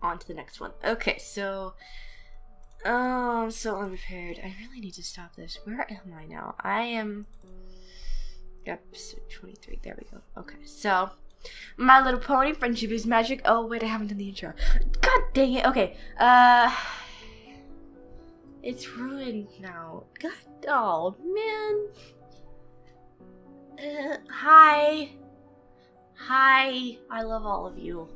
On to the next one. Okay, so I'm so unprepared. I really need to stop this. Where am I now? I am episode 23. There we go. Okay, so My Little Pony, Friendship is Magic. Oh wait, I haven't done the intro. God dang it. Okay. It's ruined now. God, oh man. Hi. I love all of you.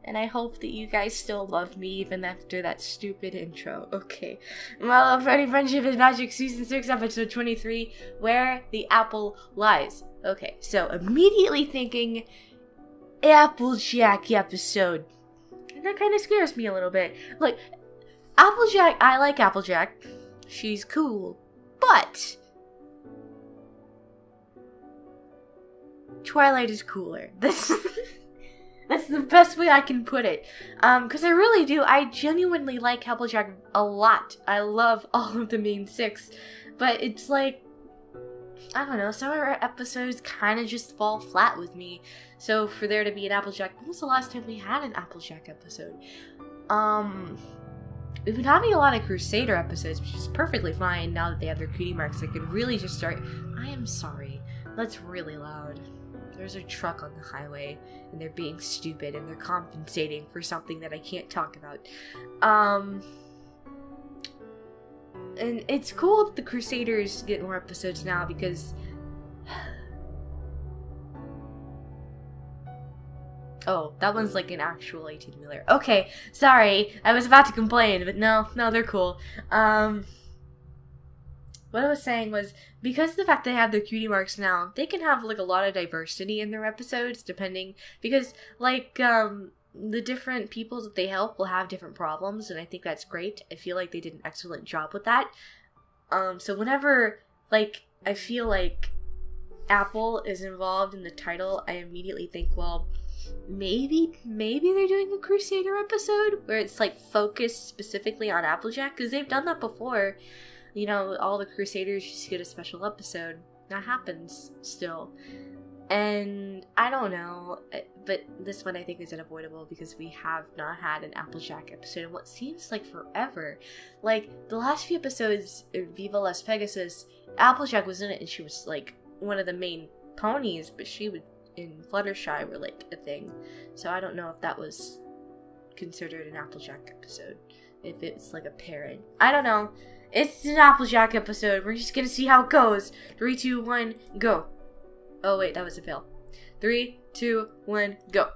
And I hope that you guys still love me even after that stupid intro. Okay. My Little Pony, Friendship is Magic, Season 6, Episode 23, Where the Apple Lies. Okay, so immediately thinking Applejack episode. And that kind of scares me a little bit. Like, Applejack, I like Applejack. She's cool. But Twilight is cooler. That's the best way I can put it. Because I really do. I genuinely like Applejack a lot. I love all of the main 6. But it's like, I don't know, some of our episodes kind of just fall flat with me. So for there to be an Applejack, when was the last time we had an Applejack episode? We've been having a lot of Crusader episodes, which is perfectly fine now that they have their cutie marks. They can really just start. I am sorry. That's really loud. There's a truck on the highway, and they're being stupid, and they're compensating for something that I can't talk about. And it's cool that the Crusaders get more episodes now, because oh, that one's like an actual 18-wheeler. Okay, sorry, I was about to complain, but no, they're cool. What I was saying was, because of the fact they have their cutie marks now, they can have, like, a lot of diversity in their episodes, depending, because, like, the different people that they help will have different problems, and I think that's great. I feel like they did an excellent job with that. So whenever, like, I feel like Apple is involved in the title, I immediately think, well, maybe they're doing a Crusader episode, where it's, like, focused specifically on Applejack, because they've done that before. You know, all the Crusaders just get a special episode. That happens still. And I don't know, but this one I think is unavoidable because we have not had an Applejack episode in what seems like forever. Like, the last few episodes of Viva Las Pegasus, Applejack was in it and she was, like, one of the main ponies, but she would, in Fluttershy, were, like, a thing. So I don't know if that was considered an Applejack episode. If it's, like, a parent. I don't know. It's an Applejack episode. We're just gonna see how it goes. 3, 2, 1, go. Oh, wait, that was a fail. 3, 2, 1, go.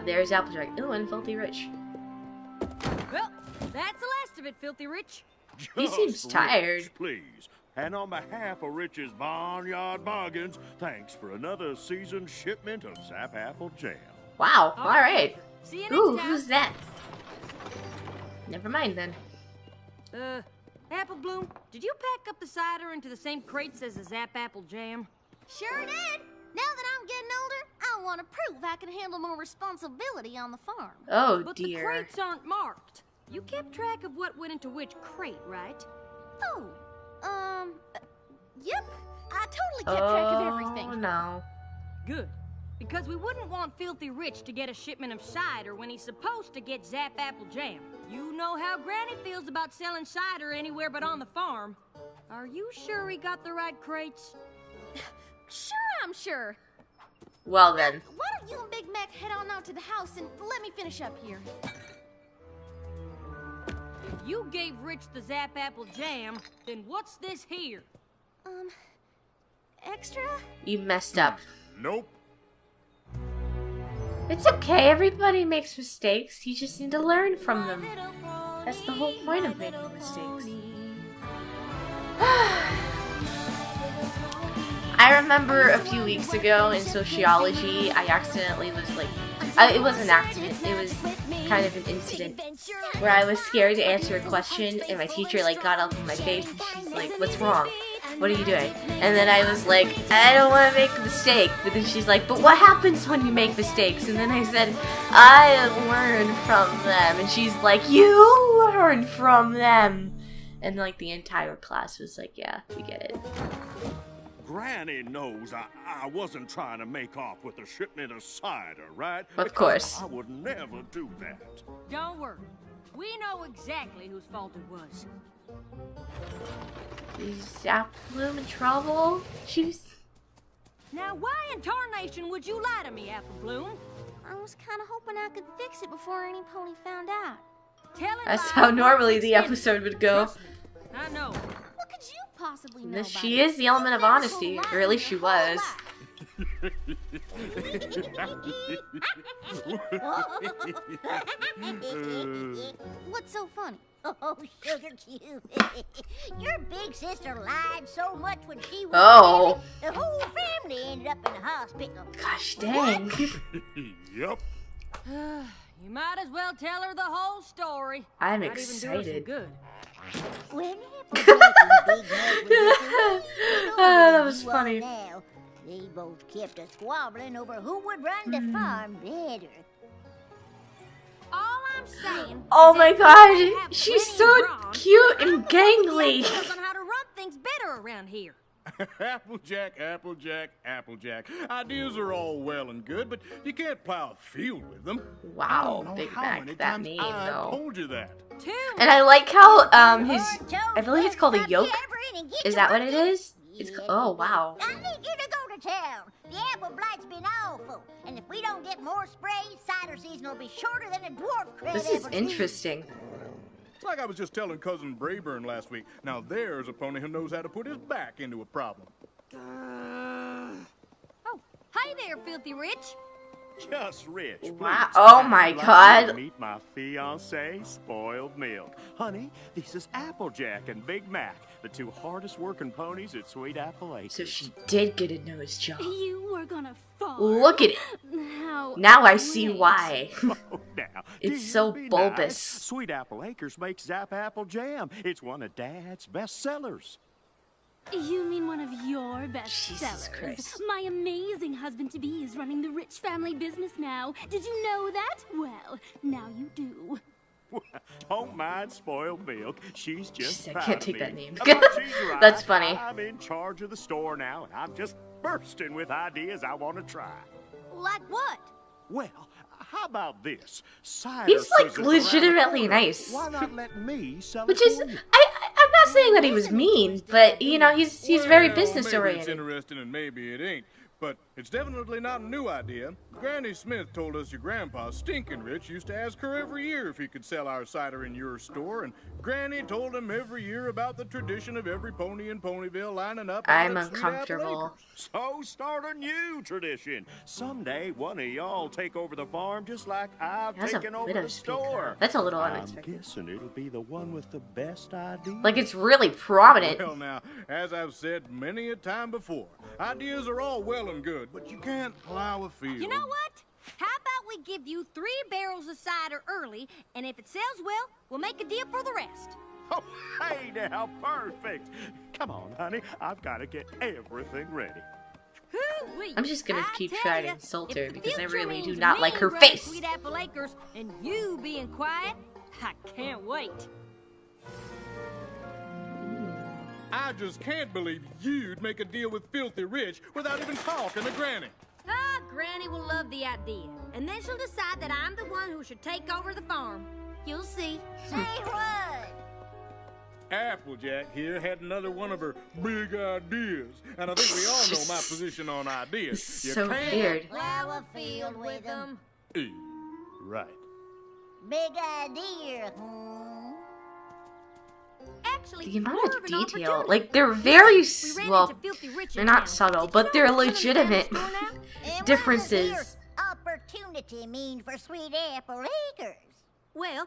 There's Applejack. Ooh, and Filthy Rich. Well, that's the last of it, Filthy Rich. He seems tired. Rich, please. And on behalf of Rich's Barnyard Bargains, thanks for another seasoned shipment of Zap Apple Jam. Wow, alright. See you next Ooh, time. who's that? Never mind then. Apple Bloom, did you pack up the cider into the same crates as the Zap Apple Jam? Sure did. Now that I'm getting older, I want to prove I can handle more responsibility on the farm. Oh, But dear. the crates aren't marked. You kept track of what went into which crate, right? Oh, yep. I totally kept track of everything. Oh, no. Good. Because we wouldn't want Filthy Rich to get a shipment of cider when he's supposed to get Zap Apple Jam. You know how Granny feels about selling cider anywhere but on the farm. Are you sure he got the right crates? Sure, I'm sure. Well then. Why don't you and Big Mac head on out to the house and let me finish up here? If you gave Rich the Zap Apple Jam, then what's this here? Extra? You messed up. Nope. It's okay, everybody makes mistakes. You just need to learn from them. That's the whole point of making mistakes. I remember a few weeks ago in sociology, I accidentally was like, it was an accident, it was kind of an incident, where I was scared to answer a question, and my teacher like got up in my face, and she's like, what's wrong? What are you doing? And then I was like, I don't want to make a mistake. But then she's like, but what happens when you make mistakes? And then I said, I learn from them. And she's like, you learn from them. And like the entire class was like, yeah, we get it. Granny knows I wasn't trying to make off with a shipment of cider, right? Of course. I would never do that. Don't worry. We know exactly whose fault it was. Is Appleblossom in trouble? She's... Now, why in tarnation would you lie to me, Applebloom? I was kind of hoping I could fix it before any pony found out. Telling That's lies how normally works the episode would go. Trust me, I know. What could you possibly know about She it? is the element of You've never honesty, told or at least lies she your whole was. life. What's so funny? Oh, sugar cube. Your big sister lied so much when she was Oh. pregnant, the whole family ended up in the hospital. Gosh dang. Yup. You might as well tell her the whole story. I'm Might even do her some excited. good. When Applejack and Big Mac were getting That was you all funny. now, they both kept a squabbling over who would run the farm better. All I'm saying Oh is my that we god, have she's plenty so of brawn. cute I'm and the one with the gangly. ideas on how to run things better around here. Applejack, Applejack, Applejack. Ideas are all well and good, but you can't plow a field with them. I Wow, don't know Big how Mac, many that times name I've though. told you that. Too And I like how his, Lord Joe I believe it's called a doesn't yoke. stop you ever and get Is to that what it working. is? It's oh wow. I need you to go to town. The apple blight's been awful, and if we don't get more sprays, cider season will be shorter than a dwarf crab This is ever interesting. It's like I was just telling Cousin Brayburn last week. Now there's a pony who knows how to put his back into a problem. Oh, hey there, Filthy Rich. Just Rich, please. Wow. Oh my I'd like god. you to meet my fiancée, Spoiled Milk. Honey, this is Applejack and Big Mac, the two hardest working ponies at Sweet Apple Acres. So she did get a nose job. You were gonna fall. Look at it. How Now I see great. why. Oh, now, It's dear, so be bulbous. nice. Sweet Apple Acres makes Zap Apple Jam. It's one of Dad's best sellers. You mean one of your best Jesus sellers? Christ. My amazing husband-to-be is running the Rich family business now. Did you know that? Well, now you do. Don't mind Spoiled Milk. She's just Jeez, I proud can't of take me. that name. But she's right. That's funny. I'm in charge of the store now, and I'm just bursting with ideas I want to try. Like what? Well, how about this? Cider He's like season's around the legitimately corner. nice. Why not let me sell Which it is, for you? I'm not saying that he was mean, but you know, he's very Well, business maybe it's oriented. interesting and maybe it ain't, but it's definitely not a new idea. Granny Smith told us your grandpa, Stinkin' Rich, used to ask her every year if he could sell our cider in your store, and Granny told him every year about the tradition of every pony in Ponyville lining up. I'm out at Sweet Apple uncomfortable. Acres. So start a new tradition. Someday one of y'all take over the farm just like I've He has a taken over widow the speaker. store. That's a little I'm unexpected. guessing it'll be the one with the best idea. Like it's really prominent. Well, now, as I've said many a time before, ideas are all well and good, but you can't plow a field. You know what? How about we give you 3 barrels of cider early, and if it sells well, we'll make a deal for the rest. Oh, hey now, perfect. Come on, honey. I've got to get everything ready. Hoo-wee. I'm just gonna I keep tell trying to ya, insult if her the because I future really do means not me like her running face. Sweet Apple Acres and you being quiet, I can't wait. I just can't believe you'd make a deal with Filthy Rich without even talking to Granny. Ah, Granny will love the idea, and then she'll decide that I'm the one who should take over the farm. You'll see. Say what? Applejack here had another one of her big ideas, and I think we all know my position on ideas. This is You so can't weird. Plow a field with them. Right. Big idea, Actually, The amount more of an detail, opportunity. like they're very We ran well, into Filthy Rich they're in not town. subtle, Did but you they're know it's selling down the legitimate store now? And what does differences. here opportunity mean for Sweet Apple Acres? Well,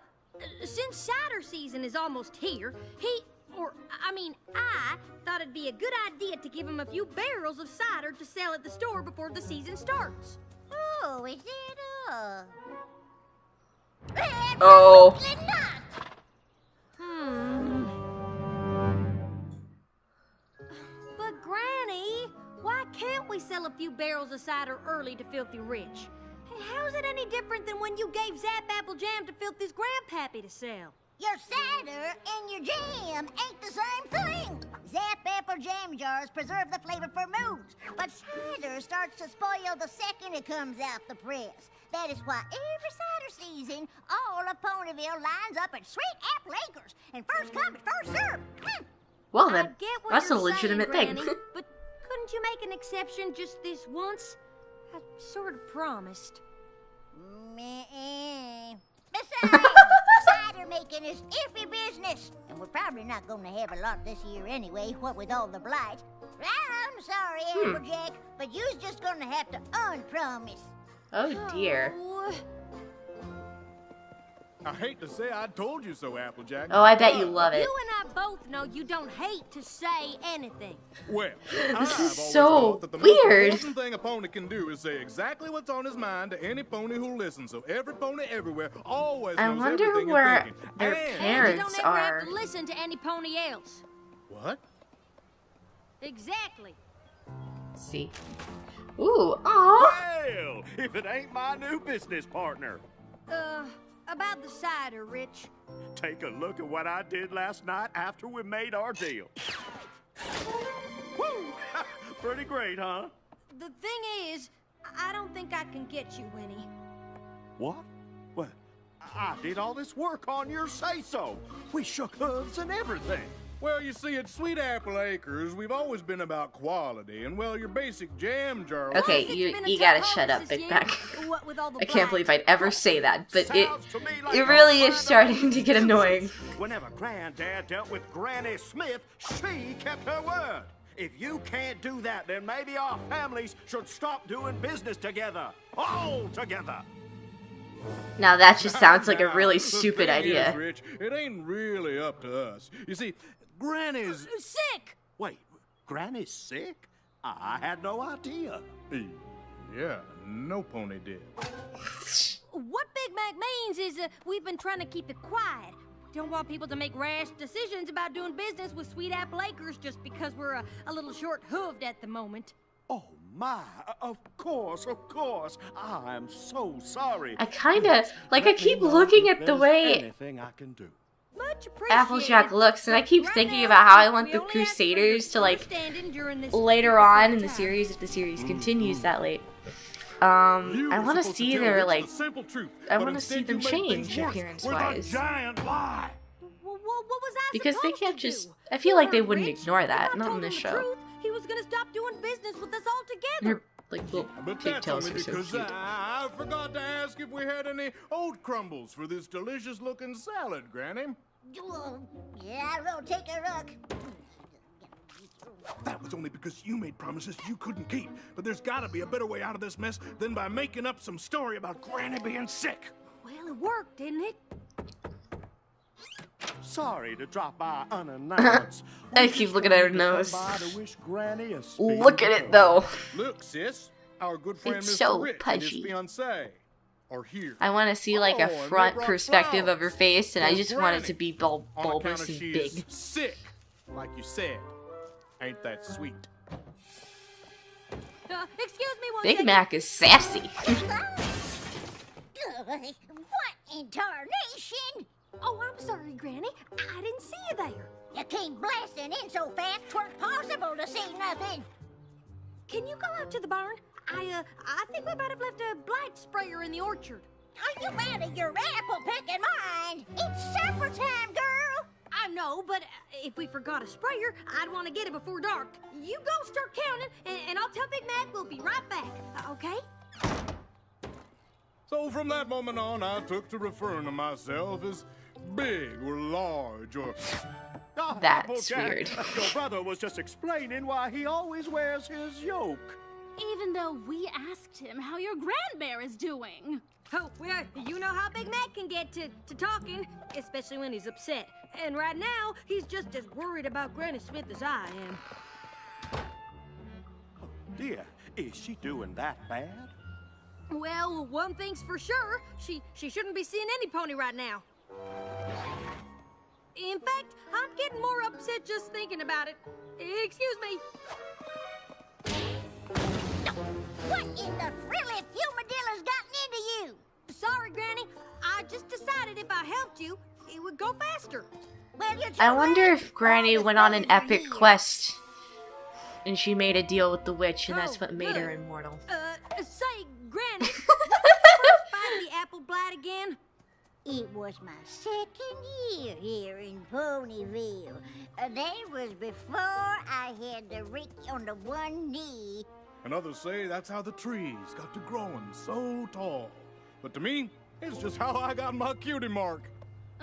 since cider season is almost here, I thought it'd be a good idea to give him a few barrels of cider to sell at the store before the season starts. Oh, is that Oh. Absolutely not! But Granny, why can't we sell a few barrels of cider early to Filthy Rich? And how's it any different than when you gave Zap Apple Jam to Filthy's grandpappy to sell? Your cider and your jam ain't the same thing. Zap apple jam jars preserve the flavor for moons, but cider starts to spoil the second it comes out the press. That is why every cider season, all of Ponyville lines up at Sweet Apple Acres, and first come, first served. Well I then, get what that's a you're legitimate saying, thing. Granny, but couldn't you make an exception just this once? I sort of promised. Besides, cider making is iffy business, and we're probably not going to have a lot this year anyway, what with all the blight. I'm sorry, Applejack, but you's just going to have to unpromise. Oh dear. Oh, I hate to say I told you so, Applejack. Oh, I bet you love it. you and I both know you don't hate to say anything. Well, This I've is always so thought that the weird. most important thing a pony can do is say exactly what's on his mind to any pony who listens. So every pony everywhere always I knows wonder everything you're where thinking. their And- And parents you don't ever are. have to listen to any pony else. What? Exactly. Let's see. Ooh, aw. Well, if it ain't my new business partner. About the cider, Rich. Take a look at what I did last night after we made our deal. Woo! Pretty great, huh? The thing is, I don't think I can get you any. What? Well, I did all this work on your say-so. We shook hooves and everything. Well, you see, at Sweet Apple Acres, we've always been about quality, and well, your basic jam jar. Okay, It's you been a you tough gotta shut up, harvest Big this Mac. year, what with all the I can't blight. believe I'd ever say that, but it Sounds to me like it really you'll is find starting out to get annoying. Whenever Granddad dealt with Granny Smith, she kept her word. If you can't do that, then maybe our families should stop doing business together. All together. Now that just sounds like a Now, really the stupid thing idea. Is, Rich, it ain't really up to us. You see, Granny's... Sick! Wait, Granny's sick? I had no idea. Yeah, no pony did. What Big Mac means is we've been trying to keep it quiet. Don't want people to make rash decisions about doing business with Sweet Apple Acres just because we're a little short-hooved at the moment. Oh my, of course. I'm so sorry. I kinda like I Let me keep know looking if at the there's way anything I can do. Much appreciated. Applejack looks, and I keep Right thinking now, about how I want we the only ask for your Crusaders to like understanding during this later on in the time. series, if the series continues that late. I want to see their like simple truth, I but want to see instead them you make things change worse appearance With a wise. giant lie. What was I Because they supposed can't to just do? I feel You like they heard wouldn't Rich. ignore that, If I not in told this him the show. truth, he was gonna stop doing business with us altogether. Their like little But that's pigtails only are so because cute. I forgot to ask if we had any oat crumbles for this delicious-looking salad, Granny. Yeah, I'll take a look. That was only because you made promises you couldn't keep. But there's gotta be a better way out of this mess than by making up some story about Granny being sick. Well, it worked, didn't it? Sorry to drop by unannounced. I keep looking at her nose. To wish Granny a speedy Look at it recovery. though. Look, sis, our good friend It's Mr. so Rich and pudgy. his fiancée are here. I want to see like Oh, a and they front brought perspective of her flowers face, and I for just want it Granny to be On account bulbous of and she big. is sick, like you said. Ain't that sweet? Excuse me one Big second. Mac is sassy. What in tarnation? Oh, I'm sorry, Granny. I didn't see you there. You came blasting in so fast, 'twas possible to see nothing. Can you go out to the barn? I think we might have left a blight sprayer in the orchard. Are you out of your apple-picking mind? It's supper time, girl. I know, but if we forgot a sprayer, I'd want to get it before dark. You go start counting, and I'll tell Big Mac we'll be right back, okay? So from that moment on, I took to referring to myself as big or large or... Oh, That's Applejack, weird. Your brother was just explaining why he always wears his yoke. Even though we asked him how your grandmare is doing. Oh, well, you know how Big Mac can get to talking, especially when he's upset. And right now, he's just as worried about Granny Smith as I am. Dear, is she doing that bad? Well, one thing's for sure, she shouldn't be seeing any pony right now. In fact, I'm getting more upset just thinking about it. Excuse me. What in the frilly fumadilla's gotten into you? Sorry, Granny. I just decided if I helped you, it would go faster. Well, you're I too wonder right. if Granny All the went on an spoons are epic here. quest and she made a deal with the witch, and that's Oh, what made good. her immortal. Say, Granny, what's the first fight of the apple blight again? It was my second year here in Ponyville. That was before I had the reach on the one knee. And others say that's how the trees got to growing so tall. But to me, it's just how I got my cutie mark.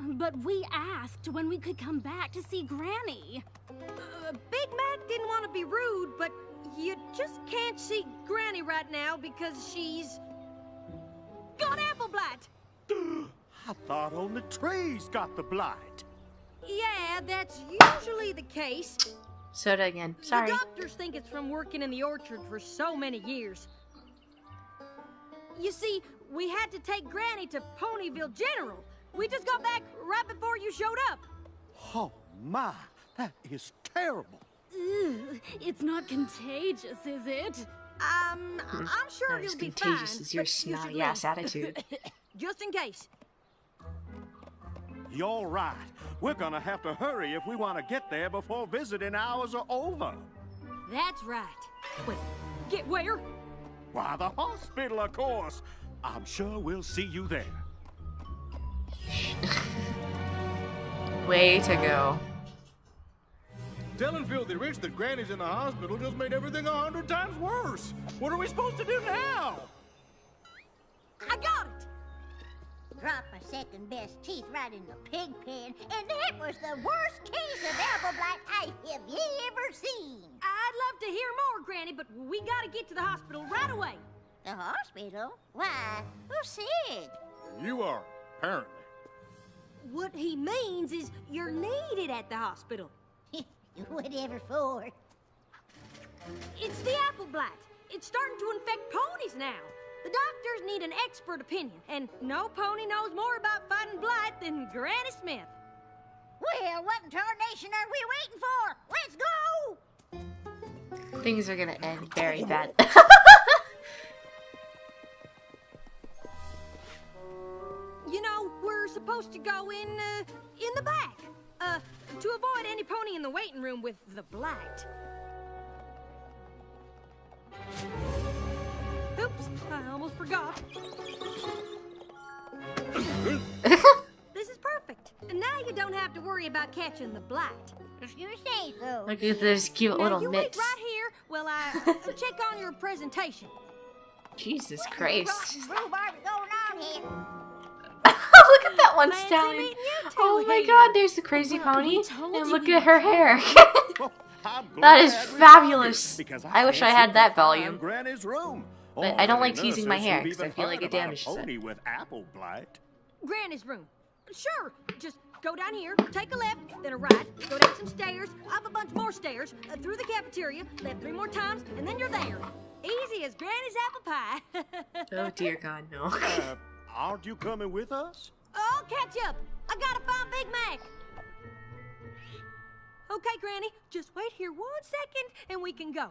But we asked when we could come back to see Granny. Big Mac didn't want to be rude, but you just can't see Granny right now because she's got apple blight. I thought only trees got the blight. Yeah, that's usually the case. Soda again. Sorry. The doctors think it's from working in the orchard for so many years. You see, we had to take Granny to Ponyville General. We just got back right before you showed up. Oh, my. That is terrible. Ugh, it's not contagious, is it? I'm sure Not as you'll be contagious fine. as your but you should snotty ass leave. attitude. Just in case. You're right. We're gonna have to hurry if we want to get there before visiting hours are over. That's right. Wait, get where? Why, the hospital, of course. I'm sure we'll see you there. Way to go. Telling Filthy Rich that Granny's in the hospital just made everything 100 times worse. What are we supposed to do now? I got it. Dropped my second best teeth right in the pig pen, and that was the worst case of apple blight I have ever seen. I'd love to hear more, Granny, but we gotta get to the hospital right away. The hospital? Why? Who said? You are, apparently. What he means is you're needed at the hospital. Whatever for. It's the apple blight. It's starting to infect ponies now. The doctors need an expert opinion, and no pony knows more about fighting blight than Granny Smith. Well, what in tarnation are we waiting for? Let's go! Things are gonna end very bad. You know, we're supposed to go in the back, to avoid any pony in the waiting room with the blight. Oops, I almost forgot. This is perfect. And now you don't have to worry about catching the blight. If you say so. Look at those cute Now little you wait mitts. right here while I check on your presentation. Jesus Christ. Rhubarb is going on here. Look at that one Fancy stallion. meeting you two Oh my here. god, there's the crazy Well, pony. we told And you look we at her hair. Oh, I'm That is glad we fabulous. found it, because I wish can't I had seem that to find volume. Granny's room. But I don't like Any teasing my nurses hair, who've 'cause I even feel like heard it about a damages it. pony with apple blight. Granny's room. Sure, just go down here, take a left, then a right, go down some stairs, up a bunch more stairs, through the cafeteria, left 3 more times, and then you're there. Easy as Granny's apple pie. Oh dear god, no. Aren't you coming with us? I'll catch up. I gotta find Big Mac. Okay, Granny, just wait here 1 second and we can go.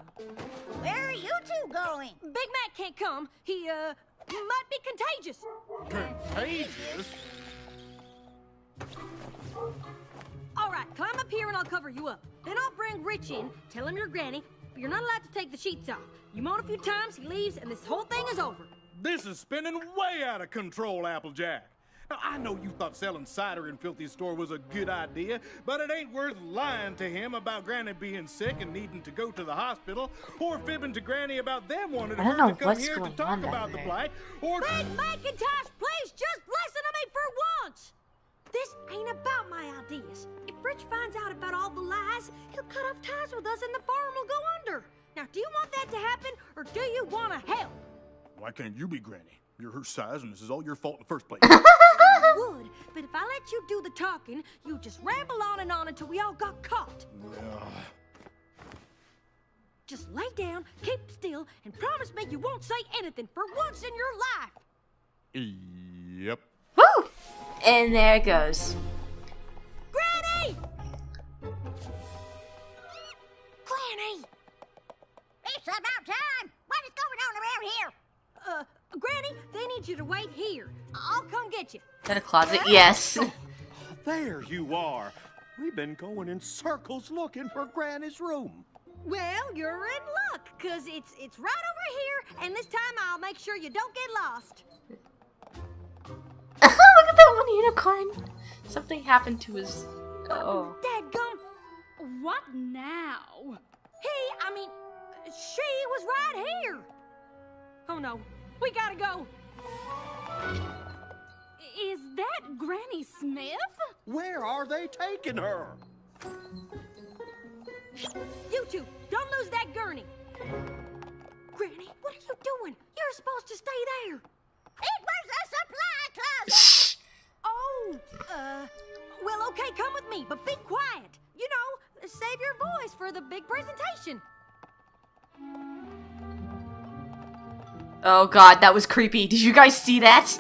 Where are you two going? Big Mac can't come. He, might be contagious. Contagious? All right, climb up here and I'll cover you up. Then I'll bring Rich in, tell him you're Granny, but you're not allowed to take the sheets off. You moan a few times, he leaves, and this whole thing is over. This is spinning way out of control, Applejack. Now, I know you thought selling cider in Filthy's store was a good idea, but it ain't worth lying to him about Granny being sick and needing to go to the hospital, or fibbing to Granny about them wanting I her don't know to come what's here to going talk on down about the there. blight, or... Big Macintosh, please just listen to me for once. This ain't about my ideas. If Rich finds out about all the lies, he'll cut off ties with us and the farm will go under. Now, do you want that to happen, or do you want to help? Why can't you be Granny? You're her size, and this is all your fault in the first place. I would, but if I let you do the talking, you just ramble on and on until we all got caught. Just lay down, keep still, and promise me you won't say anything for once in your life. Yep. Woo! And there it goes. Granny! Granny! It's about time. What is going on around here? Granny, they need you to wait here. I'll come get you. In a closet, yes. There you are. We've been going in circles looking for Granny's room. Well, you're in luck, 'cause it's right over here, and this time I'll make sure you don't get lost. Look at that one unicorn. Something happened to his... Oh. Dadgum. What now? She was right here. Oh no, we gotta go. Is that Granny Smith? Where are they taking her? You two, don't lose that gurney. Granny, what are you doing? You're supposed to stay there. It was a supply closet. Oh, well, okay, come with me, but be quiet. You know, save your voice for the big presentation. Oh god, that was creepy. Did you guys see that?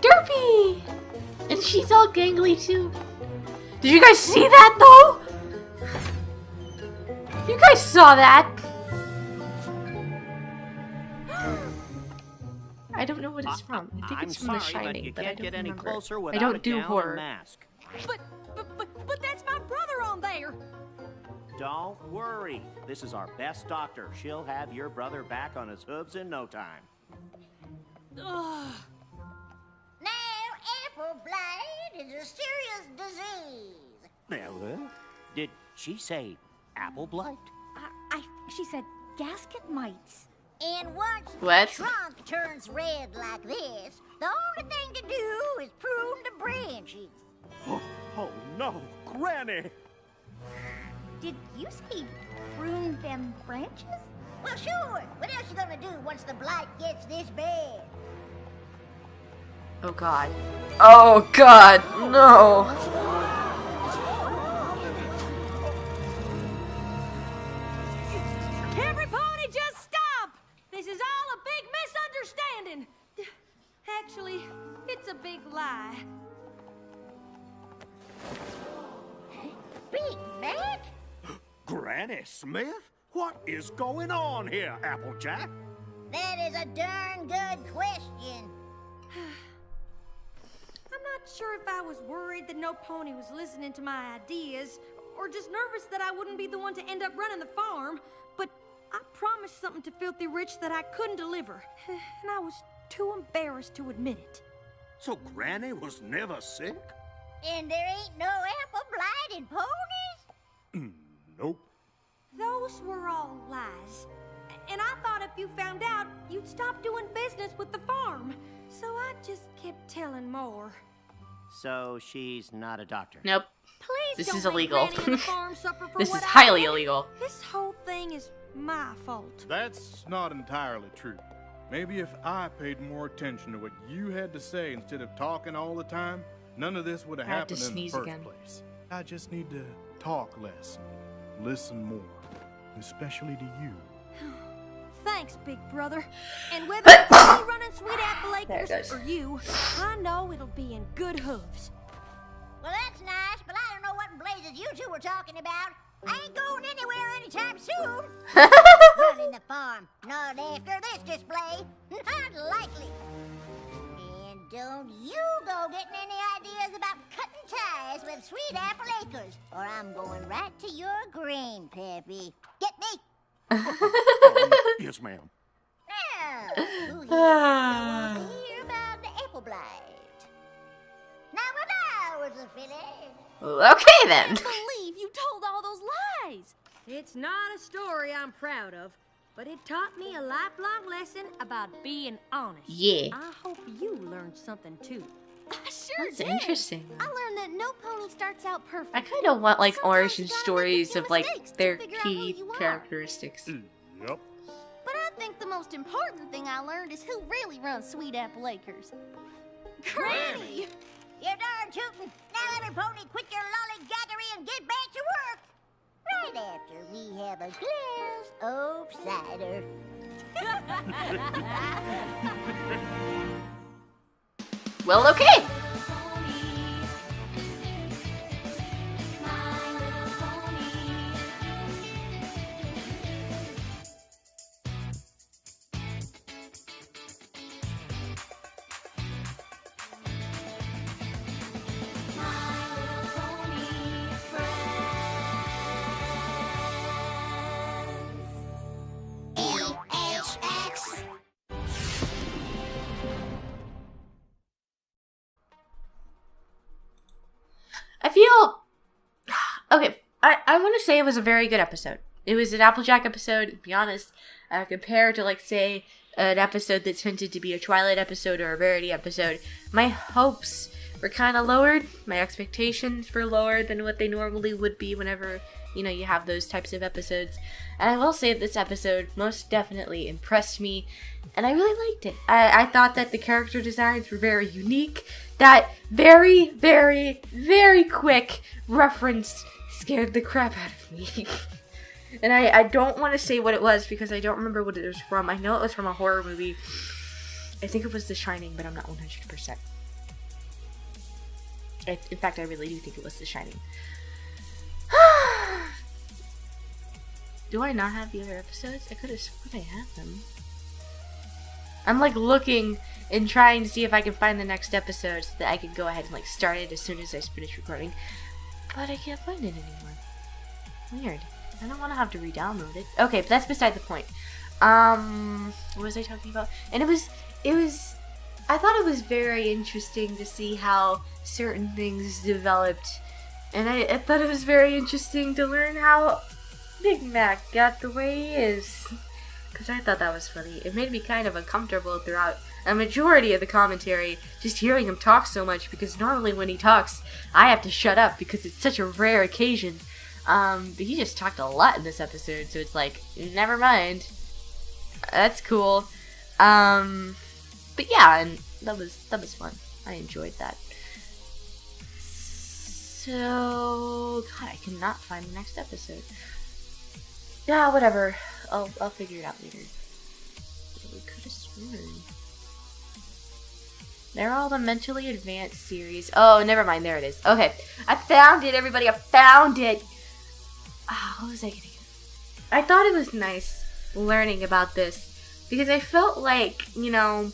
Derpy! And she's all gangly too. Did you guys see that though? You guys saw that? I don't know what it's from. I think it's from The Shining, but I don't remember. I don't do horror. But that's my brother on there. Don't worry. This is our best doctor. She'll have your brother back on his hooves in no time. Ugh. Now, apple blight is a serious disease. Now, did she say apple blight? She said gasket mites. And once What? the trunk turns red like this, the only thing to do is prune the branches. Oh no, Granny! Did you say prune them branches? Well, sure. What else you gonna do once the blight gets this bad? Oh god. Oh god, no! Everybody just stop! This is all a big misunderstanding. Actually, it's a big lie. Big Mac? Granny Smith? What is going on here, Applejack? That is a darn good question. I'm not sure if I was worried that No Pony was listening to my ideas, or just nervous that I wouldn't be the one to end up running the farm, but I promised something to Filthy Rich that I couldn't deliver, and I was too embarrassed to admit it. So Granny was never sick? And there ain't no apple blight in ponies? Nope. Those were all lies. And I thought if you found out, you'd stop doing business with the farm. So I just kept telling more. So she's not a doctor? Nope. Please This don't is make illegal. Granny and the farm suffer for This what is I highly did. illegal. This whole thing is my fault. That's not entirely true. Maybe if I paid more attention to what you had to say instead of talking all the time, none of this would have I had to happened in the sneeze first again. place. I just need to talk less and listen more, especially to you. Thanks, big brother. And whether it's me running Sweet Apple Acres or you, I know it'll be in good hooves. Well, that's nice, but I don't know what in blazes you two were talking about. I ain't going anywhere anytime soon. Running the farm. Not after this display. Not likely. And don't you go getting any ideas about cutting ties with Sweet Apple Acres, or I'm going right to your grandpappy. Get me? Yes, ma'am. Now, who here wants to hear about the apple blight? Now, when I was a filly. Okay then. I can't believe you told all those lies. It's not a story I'm proud of, but it taught me a lifelong lesson about being honest. Yeah. I hope you learned something too. I sure That's did. interesting. I learned that no pony starts out perfect. I kind of want like Sometimes origin you gotta make a stories few of like mistakes to their figure out key who you are. characteristics. Yep. But I think the most important thing I learned is who really runs Sweet Apple Acres. Granny! You're darn tootin'. Now, every pony, quit your lollygaggery and get back to work. Right after we have a glass of cider. Well, okay. feel... Okay, I want to say it was a very good episode. It was an Applejack episode, to be honest, compared to, like, say, an episode that's hinted to be a Twilight episode or a Verity episode. My hopes were kind of lowered. My expectations were lower than what they normally would be whenever, you know, you have those types of episodes. And I will say that this episode most definitely impressed me, and I really liked it. I thought that the character designs were very unique. That very, very, very quick reference scared the crap out of me. And I don't want to say what it was because I don't remember what it was from. I know it was from a horror movie. I think it was The Shining, but I'm not 100%. In fact, I really do think it was The Shining. Do I not have the other episodes? I could have sworn I had them. I'm like looking and trying to see if I can find the next episode so that I can go ahead and like start it as soon as I finish recording. But I can't find it anymore. Weird. I don't want to have to re-download it. Okay, but that's beside the point. What was I talking about? And it was, I thought it was very interesting to see how certain things developed. And I thought it was very interesting to learn how Big Mac got the way he is. Because I thought that was funny. It made me kind of uncomfortable throughout a majority of the commentary, just hearing him talk so much, because normally when he talks, I have to shut up because it's such a rare occasion. But he just talked a lot in this episode, so it's like, never mind. That's cool. But yeah, and that was fun. I enjoyed that. So, God, I cannot find the next episode. Yeah, whatever. I'll figure it out later. We could have sworn. They're all the mentally advanced series. Oh, never mind. There it is. Okay. I found it, everybody. I found it. What was I getting at? I thought it was nice learning about this because I felt like, you know,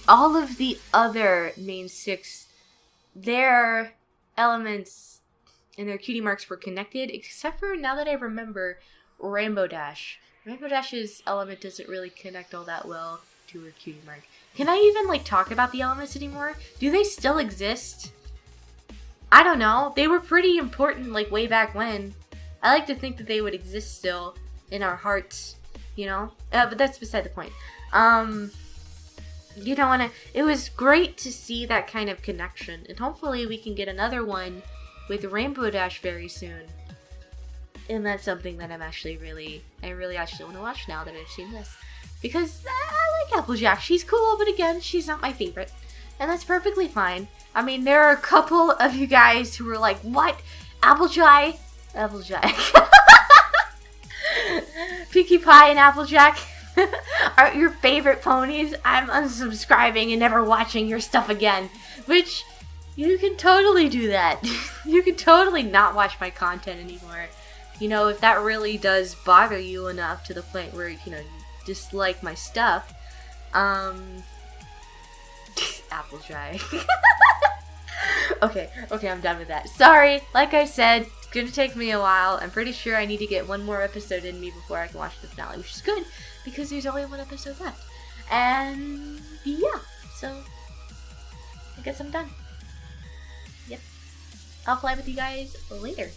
all of the other main six, their elements and their cutie marks were connected, except for, now that I remember, Rainbow Dash. Rainbow Dash's element doesn't really connect all that well to her cutie mark. Can I even, like, talk about the elements anymore? Do they still exist? I don't know. They were pretty important, like, way back when. I like to think that they would exist still in our hearts, you know? But that's beside the point. You know, it was great to see that kind of connection. And hopefully we can get another one with Rainbow Dash very soon. And that's something that I really actually want to watch now that I've seen this. Because I like Applejack. She's cool, but again, she's not my favorite. And that's perfectly fine. I mean, there are a couple of you guys who were like, what? Applejack? Pinkie Pie and Applejack are your favorite ponies? I'm unsubscribing and never watching your stuff again. Which, you can totally do that. You can totally not watch my content anymore. You know, if that really does bother you enough to the point where, you know, you dislike my stuff. Applejack. Okay, I'm done with that. Sorry, like I said, it's gonna take me a while. I'm pretty sure I need to get one more episode in me before I can watch the finale, which is good, because there's only one episode left. And, yeah, so, I guess I'm done. Yep. I'll fly with you guys later.